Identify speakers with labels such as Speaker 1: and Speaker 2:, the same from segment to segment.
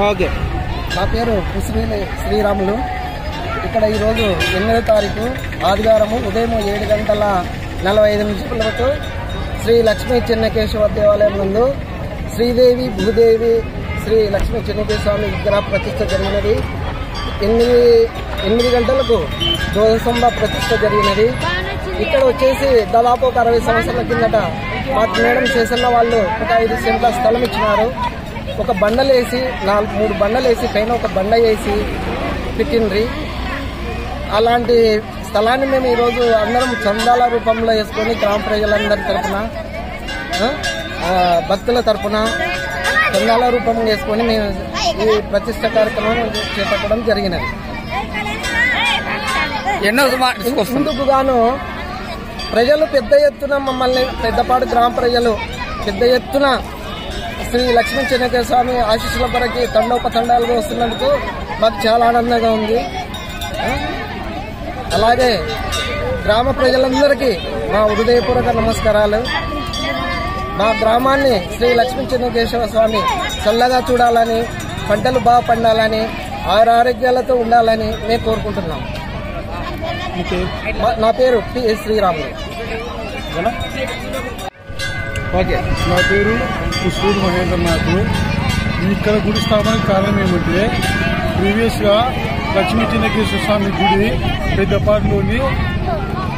Speaker 1: Okay. నా పేరు శ్రీరాములు. ఇక్కడ ఈరోజు 8వ తారీఖు ఆదివారము ఉదయం 7:45 శ్రీ లక్ష్మీ చెన్నకేశవ దేవాలయం నందు శ్రీదేవి భూదేవి శ్రీ లక్ష్మీ చెన్నకేశవ స్వామి విగ్రహ ప్రతిష్ఠ జరిగినది. 8 గంటలకు ధ్వజస్తంభ ప్రతిష్ఠ జరిగినది. ఇక్కడ వచ్చేసి దాదాపు ఒక 60 సంవత్సరాల కిందట మాకు మేడం చేసిన వాళ్ళు ఒక 5 సెంట్ల స్థలం ఇచ్చినారు. ఒక బండలేసి 3 బండలేసి పైన ఒక బండ వేసి పెట్టిండ్రి. అలాంటి స్థలాన్ని మేము ఈరోజు అందరం చందాల రూపంలో వేసుకొని గ్రామ ప్రజలందరి తరఫున భక్తుల తరఫున చందాల రూపంలో వేసుకొని మేము ఈ ప్రతిష్ట కార్యక్రమం చేపట్టడం జరిగినది. ముందుకు గాను ప్రజలు పెద్ద ఎత్తున మమ్మల్ని పెద్దపాడు గ్రామ ప్రజలు పెద్ద ఎత్తున శ్రీ లక్ష్మీ చెన్నకేశవ స్వామి ఆశీస్సుల కొరకి తండోపతండాలుగా వస్తున్నందుకు మాకు చాలా ఆనందంగా ఉంది. అలాగే గ్రామ ప్రజలందరికీ మా హృదయపూర్వక నమస్కారాలు. మా గ్రామాన్ని శ్రీ లక్ష్మీ చెన్నకేశవ స్వామి చల్లగా చూడాలని, పంటలు బాగా పండాలని, ఆరోగ్యాలతో ఉండాలని మేము కోరుకుంటున్నాం. నా పేరు పి శ్రీరాములు.
Speaker 2: ఓకే. నా పేరు పుష్పూరు మహేంద్రనాథ్. ఇక్కడ గుడి స్థాపనకు కారణం ఏమంటే ప్రీవియస్గా లక్ష్మీ చెన్నకేశవ స్వామి గుడి పెద్దపాటులోని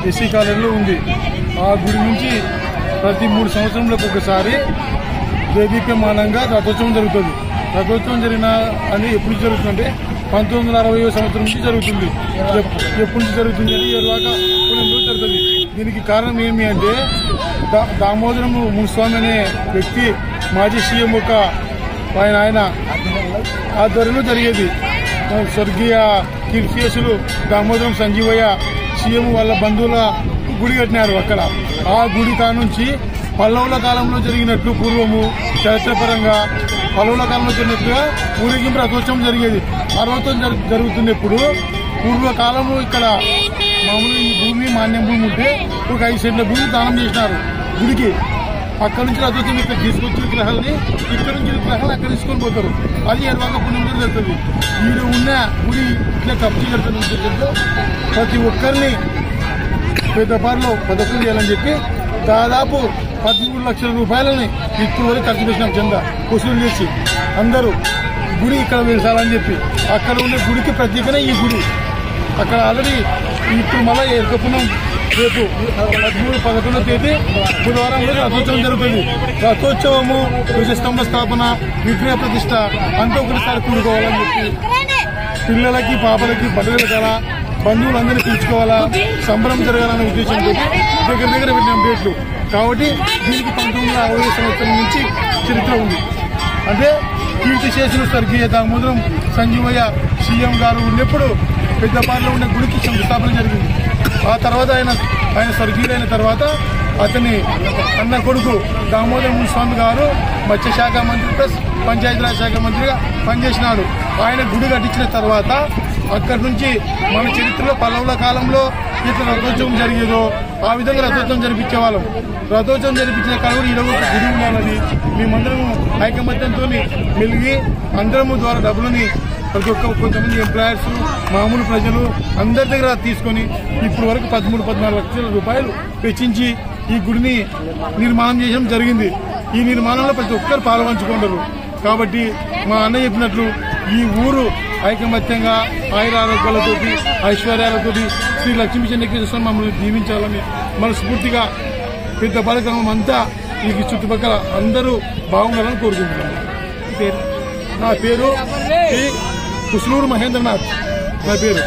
Speaker 2: ఎస్సీ కాలేజీలో ఉంది. ఆ గుడి నుంచి ప్రతి 3 సంవత్సరంలకు ఒకసారి దేదీప్యమానంగా రథోత్సవం జరుగుతుంది. రథోత్సవం జరిగిన అని ఎప్పుడు జరుగుతుందంటే 1960వ సంవత్సరం నుంచి జరుగుతుంది. ఎప్పటి నుంచి జరుగుతుంది అని దాకా కొన్ని రోజులు జరుగుతుంది. దీనికి కారణం ఏమి అంటే దామోదరం మునిస్వామి అనే వ్యక్తి మాజీ సీఎం ఒక ఆయన ఆధ్వర్యంలో జరిగేది. స్వర్గీయ కీర్తిశేషులు దామోదరం సంజీవయ్య సీఎం వాళ్ళ బంధువుల గుడి కట్టినారు. అక్కడ ఆ గుడి కానుంచి పల్లవుల కాలంలో జరిగినట్లు పూర్వము చరిత్రపరంగా పల్లవుల కాలంలో జరిగినట్లుగా ఊరేగింపు రథోత్సవం జరిగేది. ఆ రథోత్సవం జరుగుతున్నప్పుడు పూర్వకాలంలో ఇక్కడ మామూలు ఈ భూమి మాన్యం భూమి ఉంటే ఒక 5 సెంట్ల భూమి దానం చేసినారు గుడికి. అక్కడ నుంచి రథోత్సవం ఇక్కడ తీసుకొచ్చి విగ్రహాలని ఇక్కడ నుంచి విగ్రహాలు అక్కడ తీసుకొని పోతారు. అది ఎరువాక పుణ్యంలో జరుగుతుంది. ఈడ ఉన్న గుడి ఇట్లా కబ్జీ జరుగుతుంది. ప్రతి ఒక్కరిని పెద్దపారులో పథకం చేయాలని చెప్పి దాదాపు 13 లక్షల రూపాయలని ఇప్పుడు వరకు ఖర్చు పెట్టినాం. చందా వసూలు చేసి అందరూ గుడి ఇక్కడ వెళ్తాలని చెప్పి అక్కడ ఉన్న గుడికి ప్రత్యేకనే ఈ గుడి. అక్కడ ఆల్రెడీ ఇప్పుడు మళ్ళీ ఎరుకపుణం రేపు 13-11వ తేదీ బుధవారం రోజు రథోత్సవం జరుగుతుంది. రథోత్సవము, ధ్వజస్తంభ స్థాపన, విగ్రహ ప్రతిష్ట అంతా ఒకటిసారి కూడుకోవాలని చెప్పి పిల్లలకి పాపలకి బట్టలు పెట్టాలా, బంధువులందరినీ పిలుచుకోవాలా, సంబరం జరగాలనే ఉద్దేశంతో దగ్గర పెట్టిన డేట్లు. కాబట్టి దీనికి 1960వ సంవత్సరం నుంచి చరిత్ర ఉంది. అంటే కీర్తిశేషులు స్వర్గీయ దామోదరం సంజీవయ్య సీఎం గారు ఉన్నప్పుడు పెద్దపాడులో ఉన్న గుడికి శంకుస్థాపన జరిగింది. ఆ తర్వాత ఆయన స్వర్గీయులైన తర్వాత అతని అన్న కొడుకు దామోదరం స్వామి గారు మత్స్యశాఖ మంత్రి ప్లస్ పంచాయతీరాజ్ శాఖ మంత్రిగా పనిచేసినాడు. ఆయన గుడి కట్టించిన తర్వాత అక్కడి నుంచి మన చరిత్రలో పల్లవుల కాలంలో ఇట్లా రథోత్సవం జరిగేదో ఆ విధంగా రథోత్సవం జరిపించేవాళ్ళం. రథోత్సవం జరిపించిన కాలంలో ఈరోజు గుడి ఉండాలని మేమందరము ఐకమత్యంతో మెలిగి అందరము ద్వారా డబ్బులని ప్రతి ఒక్క కొంతమంది ఎంప్లాయర్స్, మామూలు ప్రజలు అందరి దగ్గర తీసుకొని ఇప్పుడు వరకు 13-14 లక్షల రూపాయలు వెచ్చించి ఈ గుడిని నిర్మాణం చేయడం జరిగింది. ఈ నిర్మాణంలో ప్రతి ఒక్కరు పాల్పంచుకుంటారు. కాబట్టి మా అన్న చెప్పినట్లు ఈ ఊరు ఐకమత్యంగా ఆయురారోగ్యాలతోటి ఐశ్వర్యాలతోటి శ్రీ లక్ష్మీ చెన్నకేశవ మమ్మల్ని దీవించాలని మనస్ఫూర్తిగా పెద్ద పథకం అంతా ఈ చుట్టుపక్కల అందరూ బాగుండాలని కోరుకుంటున్నాను. నా పేరు పుష్పూరు మహేంద్రనాథ్. నా పేరు